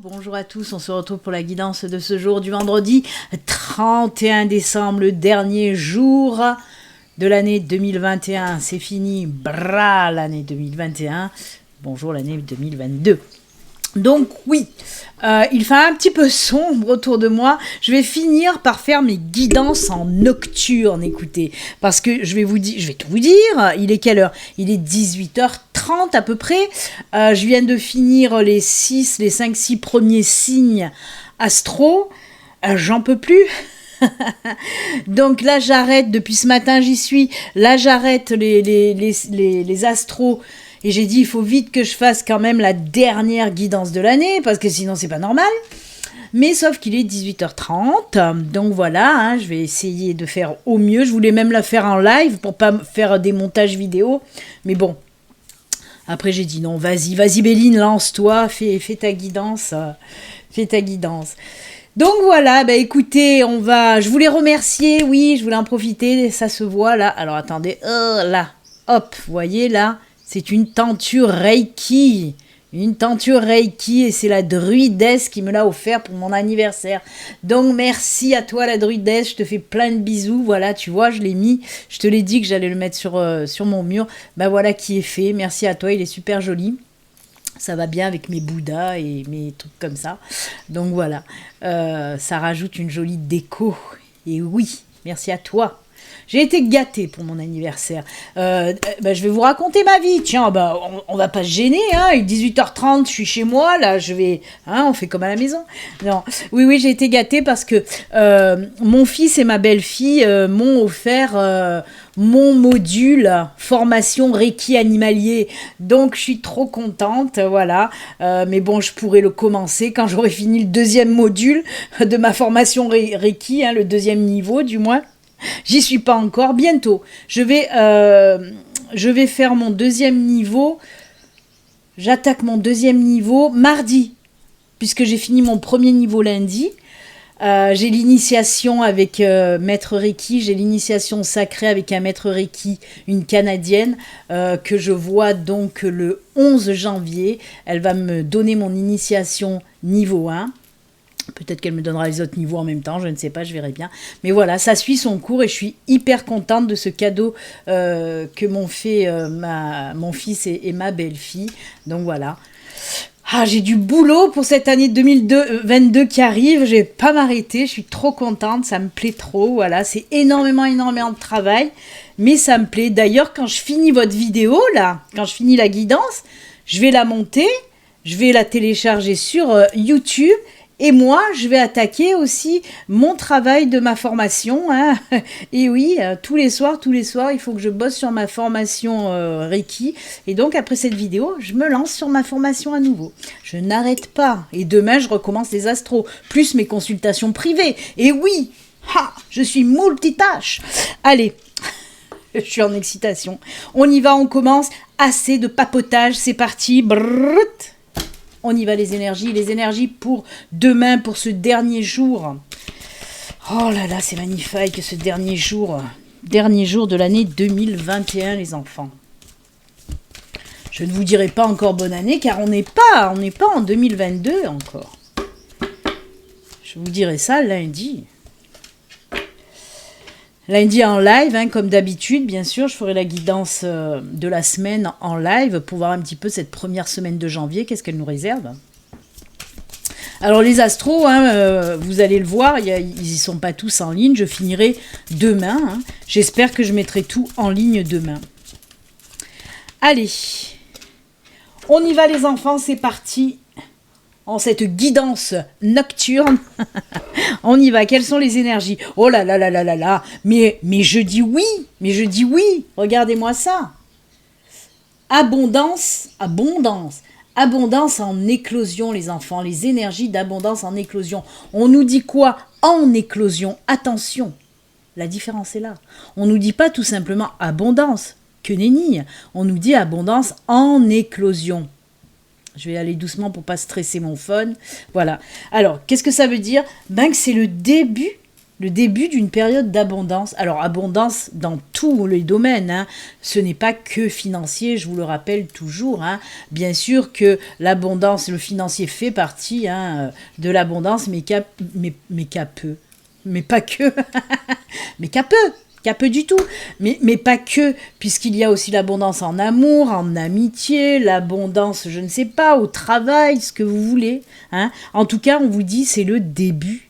Bonjour à tous, on se retrouve pour la guidance de ce jour du vendredi 31 décembre, le dernier jour de l'année 2021. C'est fini, bra l'année 2021, bonjour l'année 2022. Donc oui, il fait un petit peu sombre autour de moi. Je vais finir par faire mes guidances en nocturne, écoutez. Parce que je vais tout vous dire. Il est quelle heure ? Il est 18h30 à peu près. Je viens de finir les 5-6 premiers signes astro. J'en peux plus. Donc là j'arrête, depuis ce matin j'y suis. Là j'arrête les astros. Et j'ai dit, il faut vite que je fasse quand même la dernière guidance de l'année, parce que sinon, c'est pas normal. Mais sauf qu'il est 18h30, donc voilà, hein, je vais essayer de faire au mieux. Je voulais même la faire en live pour pas faire des montages vidéo. Mais bon, après j'ai dit non, vas-y Béline, lance-toi, fais ta guidance. Donc voilà, bah écoutez, je voulais remercier, oui, je voulais en profiter, ça se voit là. Alors attendez, là, hop, vous voyez là. C'est une tenture Reiki. Et c'est la druidesse qui me l'a offert pour mon anniversaire. Donc merci à toi la druidesse, je te fais plein de bisous. Voilà, tu vois, je l'ai mis. Je te l'ai dit que j'allais le mettre sur mon mur. Ben voilà qui est fait. Merci à toi, il est super joli. Ça va bien avec mes bouddhas et mes trucs comme ça. Donc voilà, ça rajoute une jolie déco. Et oui, merci à toi. J'ai été gâtée pour mon anniversaire. Je vais vous raconter ma vie. Tiens, on va pas se gêner. Hein. Il est 18h30, je suis chez moi. Là, je vais... Hein, on fait comme à la maison. Non. Oui, j'ai été gâtée parce que mon fils et ma belle-fille m'ont offert mon module formation Reiki animalier. Donc, je suis trop contente. Voilà. Mais bon, je pourrais le commencer quand j'aurai fini le deuxième module de ma formation Reiki, hein, le deuxième niveau du moins. J'y suis pas encore, bientôt. Je vais faire mon deuxième niveau. J'attaque mon deuxième niveau mardi, puisque j'ai fini mon premier niveau lundi. J'ai l'initiation avec maître Reiki, j'ai l'initiation sacrée avec un maître Reiki, une Canadienne, que je vois donc le 11 janvier. Elle va me donner mon initiation niveau 1. Peut-être qu'elle me donnera les autres niveaux en même temps, je ne sais pas, je verrai bien. Mais voilà, ça suit son cours et je suis hyper contente de ce cadeau que m'ont fait mon fils et ma belle-fille. Donc voilà. Ah, j'ai du boulot pour cette année 2022 qui arrive, je vais pas m'arrêter, je suis trop contente, ça me plaît trop, voilà, c'est énormément de travail, mais ça me plaît. D'ailleurs, quand je finis votre vidéo, là, quand je finis la guidance, je vais la monter, je vais la télécharger sur YouTube. Et moi, je vais attaquer aussi mon travail de ma formation. Hein. Et oui, tous les soirs, il faut que je bosse sur ma formation Reiki. Et donc, après cette vidéo, je me lance sur ma formation à nouveau. Je n'arrête pas. Et demain, je recommence les astros, plus mes consultations privées. Et oui, je suis multitâche. Allez, je suis en excitation. On y va, on commence. Assez de papotage, c'est parti. Brrrt. On y va les énergies pour demain, pour ce dernier jour. Oh là là, c'est magnifique ce dernier jour de l'année 2021 les enfants. Je ne vous dirai pas encore bonne année car on n'est pas en 2022 encore. Je vous dirai ça lundi. Lundi en live, hein, comme d'habitude, bien sûr, je ferai la guidance de la semaine en live pour voir un petit peu cette première semaine de janvier, qu'est-ce qu'elle nous réserve. Alors les astros, hein, vous allez le voir, ils n'y sont pas tous en ligne, je finirai demain. Hein. J'espère que je mettrai tout en ligne demain. Allez, on y va les enfants, c'est parti. En cette guidance nocturne, on y va. Quelles sont les énergies? Oh là là là là là là, mais je dis oui, regardez-moi ça. Abondance, abondance. Abondance en éclosion, les enfants, les énergies d'abondance en éclosion. On nous dit quoi? En éclosion, attention, la différence est là. On nous dit pas tout simplement abondance, que nenni. On nous dit abondance en éclosion. Je vais aller doucement pour pas stresser mon phone. Voilà. Alors, qu'est-ce que ça veut dire? Ben que c'est le début d'une période d'abondance. Alors, abondance dans tous les domaines, hein. Ce n'est pas que financier, je vous le rappelle toujours, hein. Bien sûr que l'abondance, le financier fait partie, hein, de l'abondance, mais qu'à peu. Mais pas que. Mais qu'à peu du tout, mais pas que, puisqu'il y a aussi l'abondance en amour, en amitié, l'abondance, je ne sais pas, au travail, ce que vous voulez, hein. En tout cas, on vous dit, c'est le début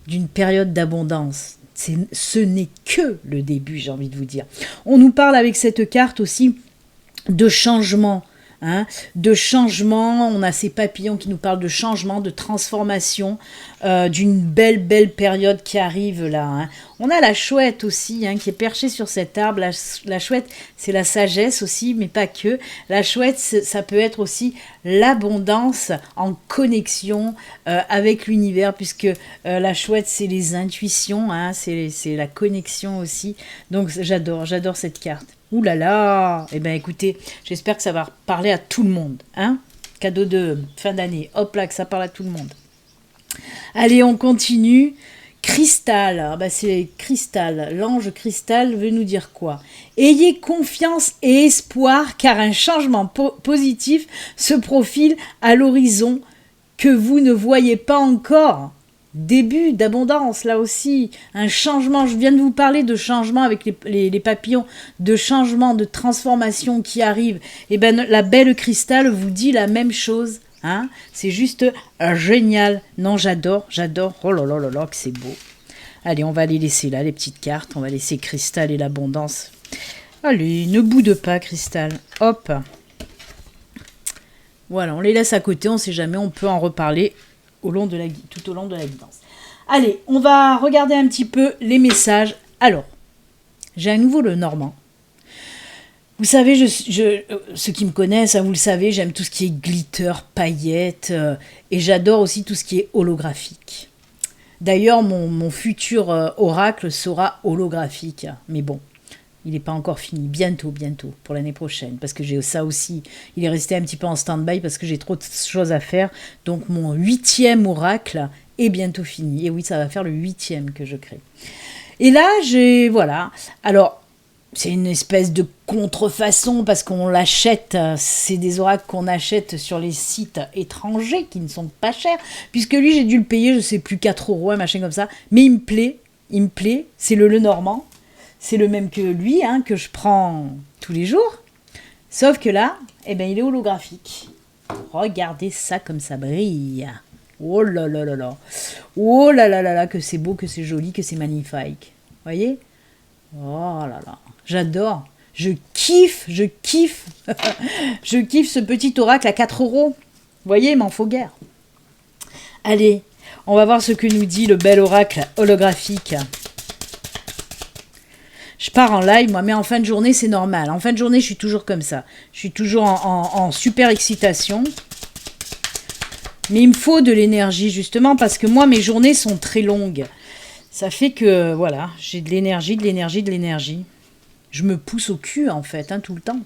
d'une période d'abondance. Ce n'est que le début, j'ai envie de vous dire. On nous parle avec cette carte aussi de changement. Hein, de changement, on a ces papillons qui nous parlent de changement, de transformation, d'une belle période qui arrive là. Hein. On a la chouette aussi, hein, qui est perchée sur cet arbre. La chouette, c'est la sagesse aussi, mais pas que. La chouette, ça peut être aussi l'abondance en connexion avec l'univers, puisque la chouette, c'est les intuitions, hein, c'est la connexion aussi. Donc j'adore cette carte. Ouh là là! Eh bien écoutez, j'espère que ça va parler à tout le monde. Hein? Cadeau de fin d'année. Hop là, que ça parle à tout le monde. Allez, on continue. Cristal. Ah bah c'est Cristal. L'ange Cristal veut nous dire quoi? Ayez confiance et espoir car un changement positif se profile à l'horizon que vous ne voyez pas encore. Début d'abondance, là aussi, un changement, je viens de vous parler de changement avec les papillons, de changement, de transformation qui arrive. Et ben la belle Cristal vous dit la même chose, hein. C'est juste génial. Non, j'adore, oh là là là là, que c'est beau. Allez, on va les laisser là, les petites cartes, on va laisser Cristal et l'abondance. Allez, ne boude pas, Cristal, hop. Voilà, on les laisse à côté, on sait jamais, on peut en reparler tout au long de la guidance. Allez, on va regarder un petit peu les messages. Alors, j'ai à nouveau le Normand. Vous savez, ceux qui me connaissent, hein, vous le savez, j'aime tout ce qui est glitter, paillettes, et j'adore aussi tout ce qui est holographique. D'ailleurs, mon futur oracle sera holographique, mais bon, il n'est pas encore fini, bientôt, pour l'année prochaine, parce que j'ai ça aussi, il est resté un petit peu en stand-by parce que j'ai trop de choses à faire, donc mon 8e oracle est bientôt fini, et oui, ça va faire le 8e que je crée. Et là, voilà, alors, c'est une espèce de contrefaçon, parce qu'on l'achète, c'est des oracles qu'on achète sur les sites étrangers, qui ne sont pas chers, puisque lui, j'ai dû le payer, je sais plus, 4 €, un machin comme ça, mais il me plaît, c'est le Normand. C'est le même que lui, hein, que je prends tous les jours. Sauf que là, eh ben, il est holographique. Regardez ça comme ça brille. Oh là là là là. Oh là là là là, que c'est beau, que c'est joli, que c'est magnifique. Voyez? Oh là là. J'adore. Je kiffe. Je kiffe ce petit oracle à 4 €. Voyez, il m'en faut guère. Allez, on va voir ce que nous dit le bel oracle holographique. Je pars en live, moi, mais en fin de journée, c'est normal. En fin de journée, je suis toujours comme ça. Je suis toujours en super excitation. Mais il me faut de l'énergie, justement, parce que moi, mes journées sont très longues. Ça fait que, voilà, j'ai de l'énergie. Je me pousse au cul, en fait, hein, tout le temps.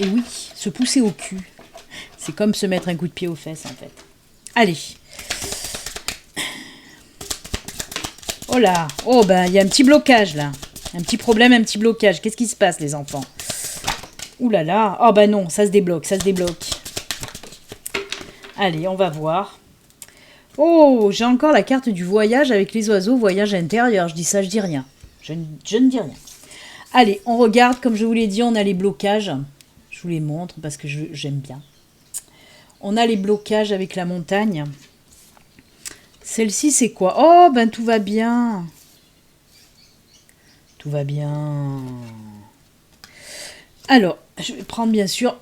Et oui, se pousser au cul. C'est comme se mettre un coup de pied aux fesses, en fait. Allez. Oh là, oh ben il y a un petit blocage là, un petit problème, un petit blocage. Qu'est-ce qui se passe les enfants? Ouh là là, oh ben non, ça se débloque. Allez, on va voir. Oh, j'ai encore la carte du voyage avec les oiseaux, voyage intérieur. Je dis ça, je dis rien. Je ne dis rien. Allez, on regarde, comme je vous l'ai dit, on a les blocages. Je vous les montre parce que j'aime bien. On a les blocages avec la montagne. Celle-ci, c'est quoi? Oh, ben tout va bien. Tout va bien. Alors, je vais prendre bien sûr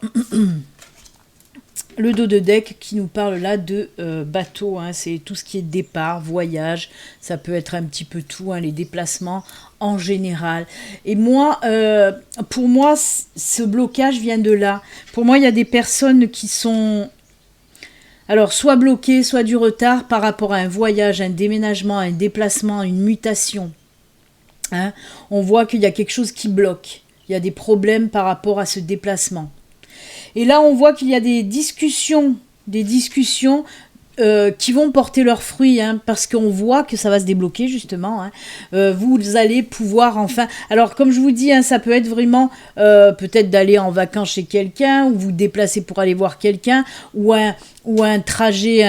le dos de deck qui nous parle là de bateau, hein. C'est tout ce qui est départ, voyage, ça peut être un petit peu tout, hein, les déplacements en général. Et moi, pour moi, ce blocage vient de là. Pour moi, il y a des personnes qui sont... Alors, soit bloquées, soit du retard par rapport à un voyage, un déménagement, un déplacement, une mutation. Hein. On voit qu'il y a quelque chose qui bloque. Il y a des problèmes par rapport à ce déplacement. Et là, on voit qu'il y a des discussions qui vont porter leurs fruits, hein, parce qu'on voit que ça va se débloquer, justement. Hein. Vous allez pouvoir enfin... Alors, comme je vous dis, hein, ça peut être vraiment peut-être d'aller en vacances chez quelqu'un, ou vous déplacer pour aller voir quelqu'un, ou un trajet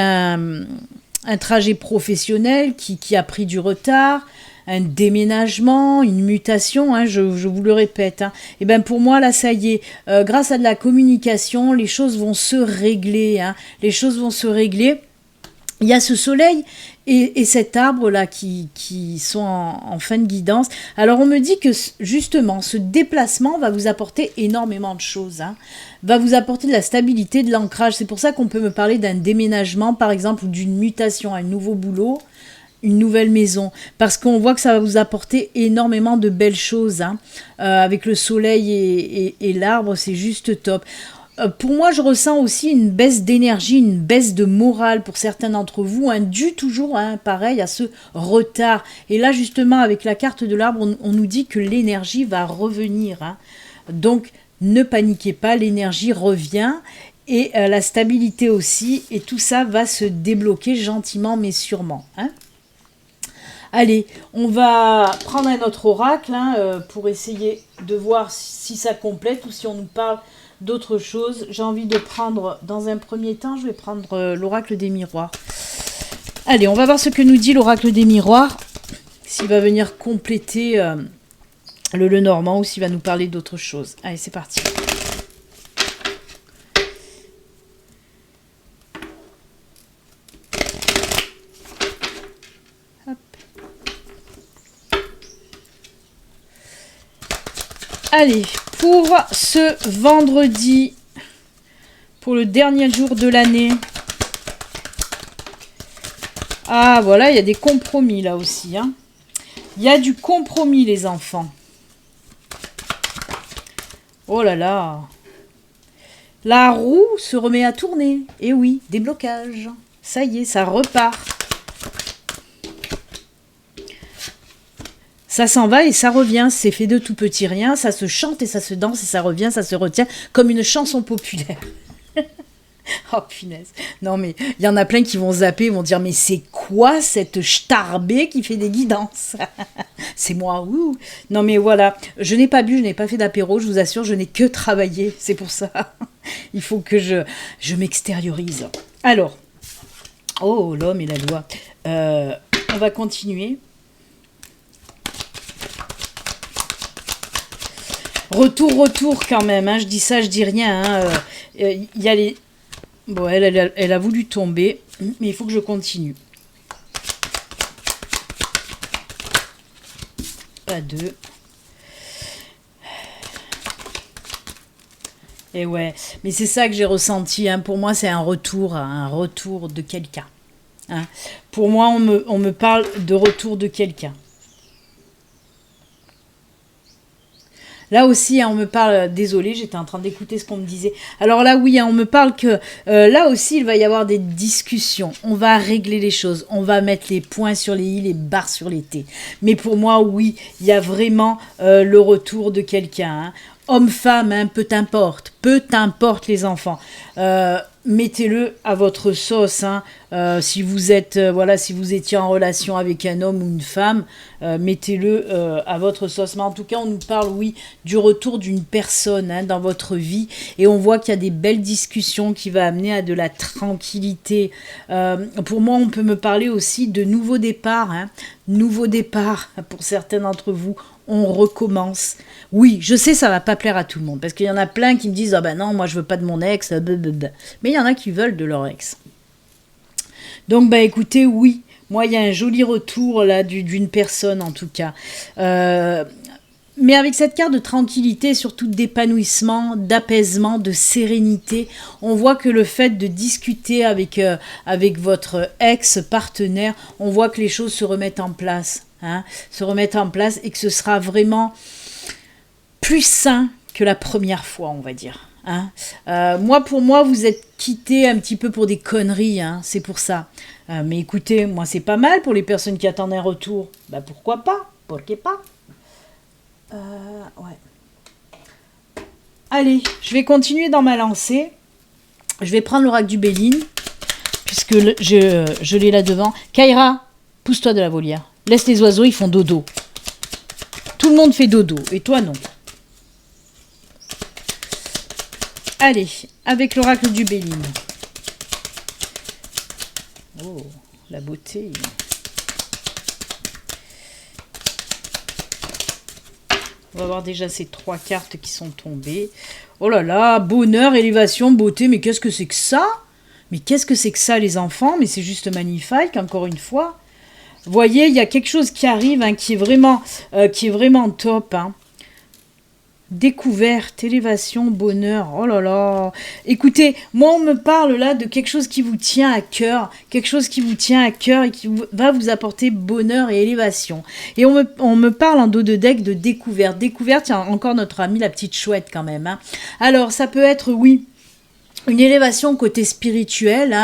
professionnel qui a pris du retard, un déménagement, une mutation, hein, je vous le répète. Hein. Et ben pour moi, là, ça y est, grâce à de la communication, les choses vont se régler. Hein. Les choses vont se régler. Il y a ce soleil et cet arbre-là qui sont en fin de guidance. Alors, on me dit que, justement, ce déplacement va vous apporter énormément de choses. Hein. Va vous apporter de la stabilité, de l'ancrage. C'est pour ça qu'on peut me parler d'un déménagement, par exemple, ou d'une mutation, un nouveau boulot, une nouvelle maison, parce qu'on voit que ça va vous apporter énormément de belles choses, hein. Avec le soleil et l'arbre, c'est juste top. Pour moi, je ressens aussi une baisse d'énergie, une baisse de morale pour certains d'entre vous, hein, dû toujours, hein, pareil, à ce retard. Et là, justement, avec la carte de l'arbre, on nous dit que l'énergie va revenir. Hein. Donc, ne paniquez pas, l'énergie revient. Et la stabilité aussi, et tout ça va se débloquer gentiment, mais sûrement, hein. Allez, on va prendre un autre oracle, hein, pour essayer de voir si ça complète ou si on nous parle d'autre chose. J'ai envie de prendre, dans un premier temps, je vais prendre l'oracle des miroirs. Allez, on va voir ce que nous dit l'oracle des miroirs, s'il va venir compléter le Lenormand ou s'il va nous parler d'autre chose. Allez, c'est parti. Allez, pour ce vendredi, pour le dernier jour de l'année. Ah, voilà, il y a des compromis là aussi. Hein. Il y a du compromis, les enfants. Oh là là. La roue se remet à tourner. Et oui, déblocage. Ça y est, ça repart. Ça s'en va et ça revient, c'est fait de tout petit rien, ça se chante et ça se danse et ça revient, ça se retient, comme une chanson populaire. Oh punaise. Non mais, il y en a plein qui vont zapper, vont dire, mais c'est quoi cette starbée qui fait des guidances? C'est moi, ouh. Non mais voilà, je n'ai pas bu, je n'ai pas fait d'apéro, je vous assure, je n'ai que travaillé, c'est pour ça. Il faut que je m'extériorise. Alors, oh l'homme et la loi. On va continuer. Retour quand même, hein. Je dis ça, je dis rien. Hein. Y a les... Bon, elle a voulu tomber, mais il faut que je continue. Pas deux. Et ouais, mais c'est ça que j'ai ressenti. Hein. Pour moi, c'est un retour de quelqu'un. Hein. Pour moi, on me parle de retour de quelqu'un. Là aussi, hein, on me parle, désolé, j'étais en train d'écouter ce qu'on me disait. Alors là, oui, hein, on me parle que là aussi, il va y avoir des discussions. On va régler les choses. On va mettre les points sur les i, les barres sur les t. Mais pour moi, oui, il y a vraiment le retour de quelqu'un. Hein. Homme, femme, hein, peu importe les enfants. Mettez-le à votre sauce. Hein. Si vous êtes, si vous étiez en relation avec un homme ou une femme, mettez-le à votre sauce. Mais en tout cas, on nous parle, oui, du retour d'une personne, hein, dans votre vie. Et on voit qu'il y a des belles discussions qui vont amener à de la tranquillité. Pour moi, on peut me parler aussi de nouveaux départs. Hein. Nouveau départ pour certains d'entre vous. On recommence. Oui, je sais, ça va pas plaire à tout le monde. Parce qu'il y en a plein qui me disent « Ah ben non, moi je veux pas de mon ex. » Mais il y en a qui veulent de leur ex. Donc, bah écoutez, oui. Moi, il y a un joli retour là d'une personne, en tout cas. Mais avec cette carte de tranquillité, surtout d'épanouissement, d'apaisement, de sérénité, on voit que le fait de discuter avec votre ex-partenaire, on voit que les choses se remettent en place. Se remettent en place et que ce sera vraiment plus sain que la première fois, on va dire. Pour moi, vous êtes quittés un petit peu pour des conneries, c'est pour ça. Mais écoutez, moi, c'est pas mal pour les personnes qui attendent un retour. Pourquoi pas? Pourquoi pas? Ouais. Allez, je vais continuer dans ma lancée. Je vais prendre l'oracle du Béline, puisque je l'ai là devant. Kaira, pousse-toi de la volière. Laisse les oiseaux, ils font dodo. Tout le monde fait dodo, et toi non. Allez, avec l'oracle du Béline. Oh, la beauté. On va voir déjà ces 3 cartes qui sont tombées. Oh là là, bonheur, élévation, beauté, mais qu'est-ce que c'est que ça? Mais qu'est-ce que c'est que ça, les enfants? Mais c'est juste magnifique, encore une fois. Vous voyez, il y a quelque chose qui arrive, qui est vraiment top. Découverte, élévation, bonheur, oh là là. Écoutez, moi on me parle là de quelque chose qui vous tient à cœur, et qui va vous apporter bonheur et élévation. Et on me parle en dos de deck de découverte. Découverte, il y a encore notre amie la petite chouette quand même. Alors ça peut être, oui, une élévation côté spirituel.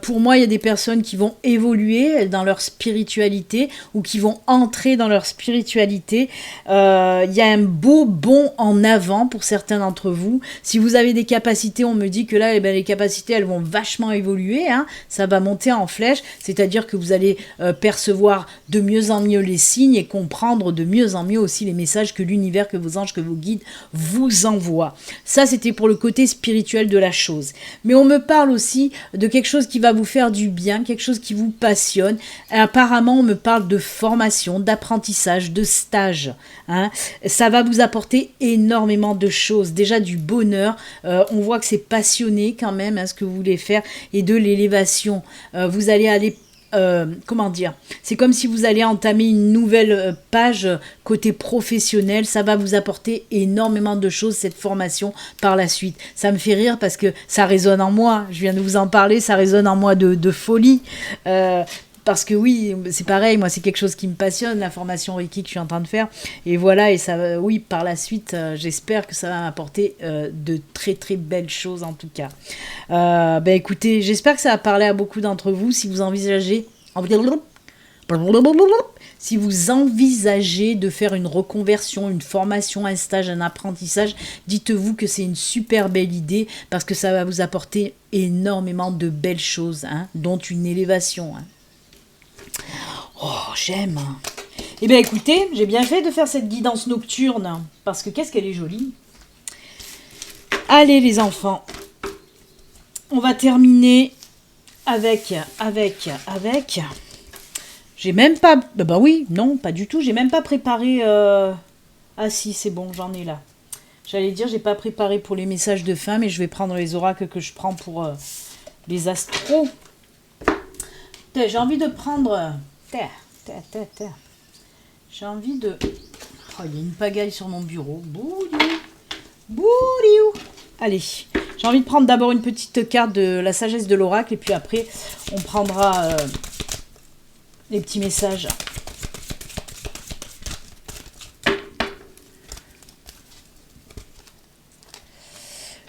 Pour moi, il y a des personnes qui vont évoluer dans leur spiritualité ou qui vont entrer dans leur spiritualité. Il y a un beau bond en avant pour certains d'entre vous. Si vous avez des capacités, on me dit que là, les capacités, elles vont vachement évoluer. Ça va monter en flèche, c'est-à-dire que vous allez percevoir de mieux en mieux les signes et comprendre de mieux en mieux aussi les messages que l'univers, que vos anges, que vos guides vous envoient. Ça, c'était pour le côté spirituel de la chose. Mais on me parle aussi de quelque chose qui va vous faire du bien, quelque chose qui vous passionne. Et apparemment, on me parle de formation, d'apprentissage, de stage. Ça va vous apporter énormément de choses. Déjà du bonheur. On voit que c'est passionné quand même, ce que vous voulez faire, et de l'élévation. Vous allez aller comment dire, c'est comme si vous allez entamer une nouvelle page côté professionnel. Ça va vous apporter énormément de choses, cette formation, par la suite. Ça me fait rire parce que ça résonne en moi, je viens de vous en parler, ça résonne en moi de folie, parce que oui, c'est pareil, moi c'est quelque chose qui me passionne, la formation Reiki que je suis en train de faire, et voilà, et ça, oui, par la suite, j'espère que ça va m'apporter de très très belles choses en tout cas. Écoutez, j'espère que ça va parler à beaucoup d'entre vous. Si vous envisagez de faire une reconversion, une formation, un stage, un apprentissage, dites-vous que c'est une super belle idée parce que ça va vous apporter énormément de belles choses, dont une élévation. Oh, j'aime. Eh bien, écoutez, j'ai bien fait de faire cette guidance nocturne parce que qu'est-ce qu'elle est jolie. Allez, les enfants, on va terminer avec. J'ai même pas... oui, non, pas du tout. J'ai même pas préparé... Ah si, c'est bon, j'en ai là. J'allais dire, j'ai pas préparé pour les messages de fin, mais je vais prendre les oracles que je prends pour les astros. J'ai envie de prendre... J'ai envie de... Oh, il y a une pagaille sur mon bureau. Boudiou. Allez, j'ai envie de prendre d'abord une petite carte de la sagesse de l'oracle, et puis après, on prendra les petits messages.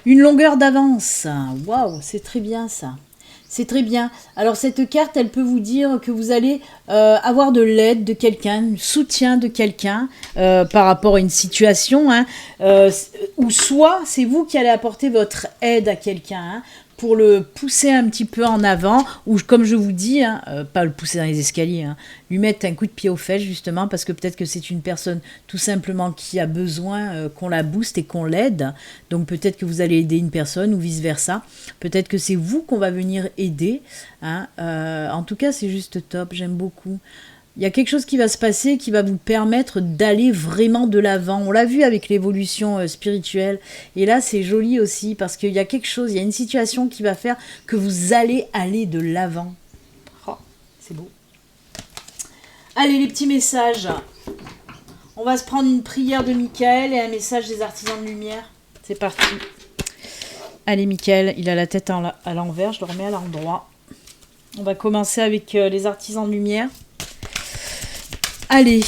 Une longueur d'avance. Waouh, c'est très bien ça. C'est très bien. Alors cette carte, elle peut vous dire que vous allez avoir de l'aide de quelqu'un, du soutien de quelqu'un par rapport à une situation, ou soit c'est vous qui allez apporter votre aide à quelqu'un, pour le pousser un petit peu en avant, ou comme je vous dis, pas le pousser dans les escaliers, lui mettre un coup de pied aux fesses justement, parce que peut-être que c'est une personne tout simplement qui a besoin qu'on la booste et qu'on l'aide, donc peut-être que vous allez aider une personne ou vice-versa, peut-être que c'est vous qu'on va venir aider, en tout cas c'est juste top, j'aime beaucoup. Il y a quelque chose qui va se passer qui va vous permettre d'aller vraiment de l'avant. On l'a vu avec l'évolution spirituelle. Et là, c'est joli aussi parce qu'il y a quelque chose, il y a une situation qui va faire que vous allez aller de l'avant. Oh, c'est beau. Allez, les petits messages. On va se prendre une prière de Michael et un message des artisans de lumière. C'est parti. Allez, Michael, il a la tête à l'envers, je le remets à l'endroit. On va commencer avec les artisans de lumière. Allez.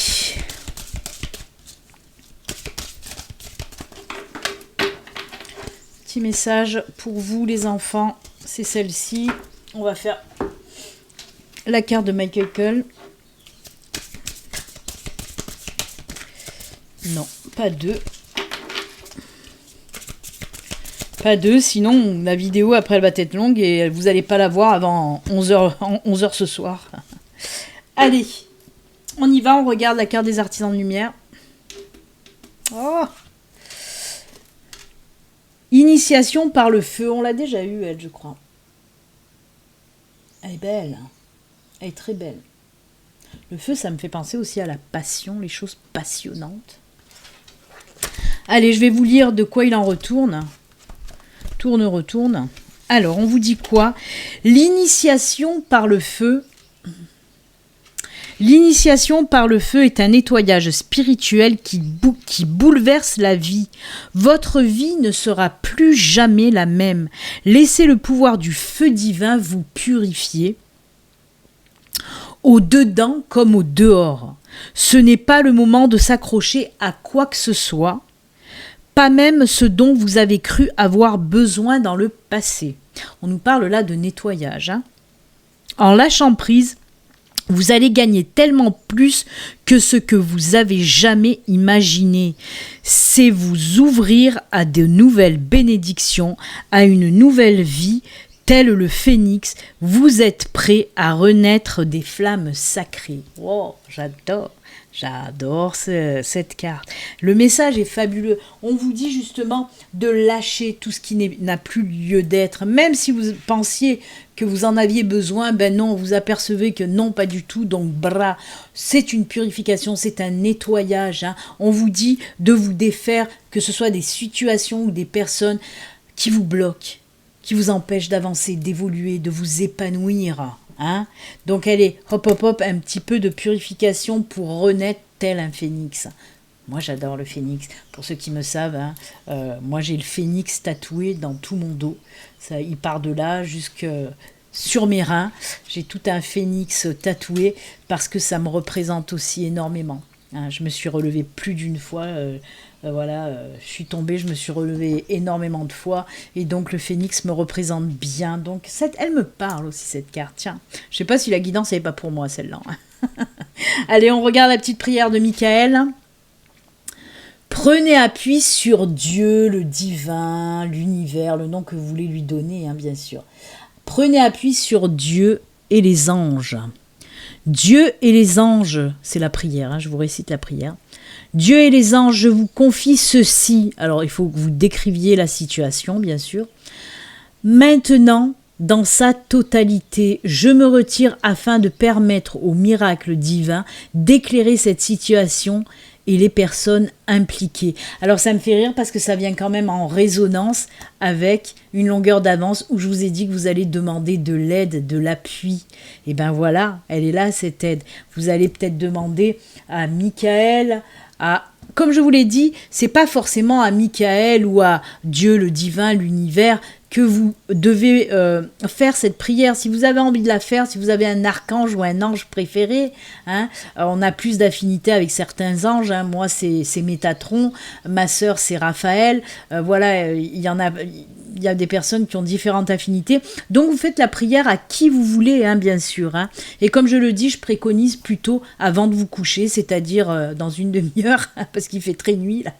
Petit message pour vous, les enfants. C'est celle-ci. On va faire la carte de Michael Cull. Non, pas deux. Pas deux, sinon la vidéo après elle va être longue et vous n'allez pas la voir avant 11h ce soir. Allez, on y va, on regarde la carte des artisans de lumière. Oh, initiation par le feu, on l'a déjà eu elle, je crois. Elle est belle, elle est très belle. Le feu, ça me fait penser aussi à la passion, les choses passionnantes. Allez, je vais vous lire de quoi il en retourne. Tourne, retourne. Alors, on vous dit quoi? L'initiation par le feu. L'initiation par le feu est un nettoyage spirituel qui bouleverse la vie. Votre vie ne sera plus jamais la même. Laissez le pouvoir du feu divin vous purifier. Au dedans comme au dehors. Ce n'est pas le moment de s'accrocher à quoi que ce soit. Pas même ce dont vous avez cru avoir besoin dans le passé. On nous parle là de nettoyage. En lâchant prise, vous allez gagner tellement plus que ce que vous avez jamais imaginé. C'est vous ouvrir à de nouvelles bénédictions, à une nouvelle vie, tel le phénix. Vous êtes prêt à renaître des flammes sacrées. Oh, j'adore. J'adore cette carte. Le message est fabuleux. On vous dit justement de lâcher tout ce qui n'a plus lieu d'être. Même si vous pensiez que vous en aviez besoin, ben non, vous apercevez que non, pas du tout. Donc, c'est une purification, c'est un nettoyage. On vous dit de vous défaire, que ce soit des situations ou des personnes qui vous bloquent, qui vous empêchent d'avancer, d'évoluer, de vous épanouir. Donc elle est hop hop hop un petit peu de purification pour renaître tel un phénix. Moi j'adore le phénix. Pour ceux qui me savent, moi j'ai le phénix tatoué dans tout mon dos. Ça, il part de là jusque sur mes reins. J'ai tout un phénix tatoué parce que ça me représente aussi énormément. Je me suis relevée plus d'une fois. Je suis tombée, je me suis relevée énormément de fois et donc le phénix me représente bien. Donc elle me parle aussi cette carte. Tiens, je sais pas si la guidance n'est pas pour moi celle-là. Allez, on regarde la petite prière de Michael. Prenez appui sur Dieu, le divin, l'univers, le nom que vous voulez lui donner, bien sûr. Prenez appui sur Dieu et les anges. Dieu et les anges, c'est la prière, je vous récite la prière. Dieu et les anges, je vous confie ceci. Alors, il faut que vous décriviez la situation, bien sûr. Maintenant, dans sa totalité, je me retire afin de permettre au miracle divin d'éclairer cette situation et les personnes impliquées. Alors, ça me fait rire parce que ça vient quand même en résonance avec une longueur d'avance où je vous ai dit que vous allez demander de l'aide, de l'appui. Et bien voilà, elle est là, cette aide. Vous allez peut-être demander à Michael, comme je vous l'ai dit, c'est pas forcément à Michael ou à Dieu, le divin, l'univers, que vous devez faire cette prière. Si vous avez envie de la faire, si vous avez un archange ou un ange préféré, on a plus d'affinité avec certains anges. Moi, c'est Métatron, ma sœur, c'est Raphaël. Il y a des personnes qui ont différentes affinités. Donc, vous faites la prière à qui vous voulez, bien sûr. Et comme je le dis, je préconise plutôt avant de vous coucher, c'est-à-dire dans une demi-heure, parce qu'il fait très nuit, là.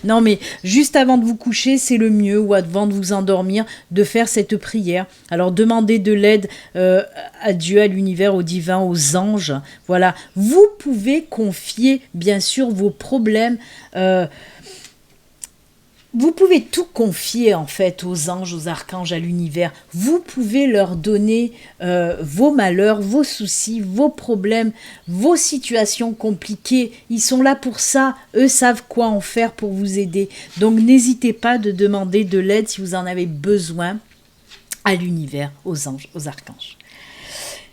Non, mais juste avant de vous coucher, c'est le mieux, ou avant de vous endormir, de faire cette prière. Alors, demandez de l'aide à Dieu, à l'univers, au divin, aux anges. Voilà. Vous pouvez confier, bien sûr, vos problèmes. Vous pouvez tout confier en fait aux anges, aux archanges, à l'univers. Vous pouvez leur donner vos malheurs, vos soucis, vos problèmes, vos situations compliquées. Ils sont là pour ça. Eux savent quoi en faire pour vous aider. Donc n'hésitez pas de demander de l'aide si vous en avez besoin à l'univers, aux anges, aux archanges.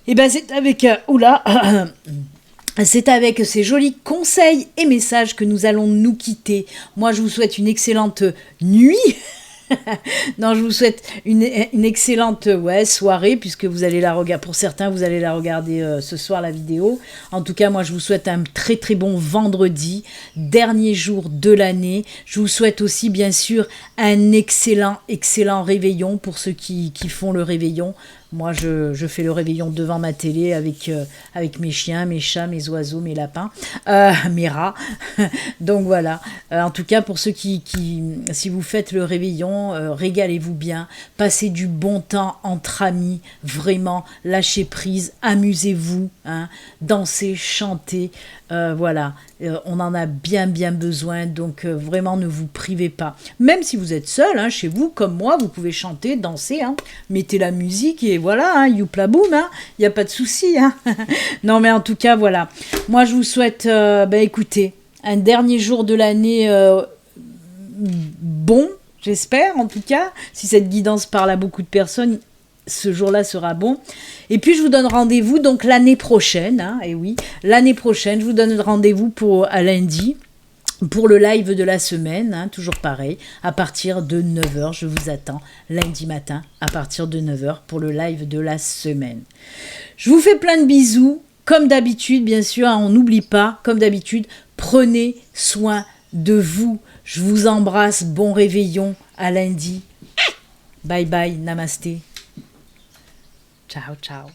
Et bien c'est avec... C'est avec ces jolis conseils et messages que nous allons nous quitter. Moi, je vous souhaite une excellente nuit. Non, je vous souhaite une excellente soirée, puisque vous allez la regarder. Pour certains, vous allez la regarder ce soir, la vidéo. En tout cas, moi, je vous souhaite un très très bon vendredi, dernier jour de l'année. Je vous souhaite aussi, bien sûr, un excellent réveillon pour ceux qui font le réveillon. Moi, je fais le réveillon devant ma télé avec mes chiens, mes chats, mes oiseaux, mes lapins, mes rats. Donc voilà. En tout cas, pour ceux si vous faites le réveillon, régalez-vous bien. Passez du bon temps entre amis. Vraiment, lâchez prise, amusez-vous, hein, dansez, chantez. Voilà. On en a bien besoin. Donc vraiment, ne vous privez pas. Même si vous êtes seul, hein, chez vous, comme moi, vous pouvez chanter, danser. Hein, mettez la musique et voilà, hein, youpla boum, il n'y a pas de souci. Hein. Non, mais en tout cas, voilà. Moi, je vous souhaite, écoutez, un dernier jour de l'année bon, j'espère, en tout cas. Si cette guidance parle à beaucoup de personnes, ce jour-là sera bon. Et puis, je vous donne rendez-vous donc l'année prochaine. Hein, et oui, l'année prochaine, je vous donne rendez-vous à lundi. Pour le live de la semaine, hein, toujours pareil, à partir de 9h, je vous attends lundi matin à partir de 9h pour le live de la semaine. Je vous fais plein de bisous, comme d'habitude, bien sûr, hein, on n'oublie pas, comme d'habitude, prenez soin de vous. Je vous embrasse, bon réveillon, à lundi. Bye bye, namasté. Ciao, ciao.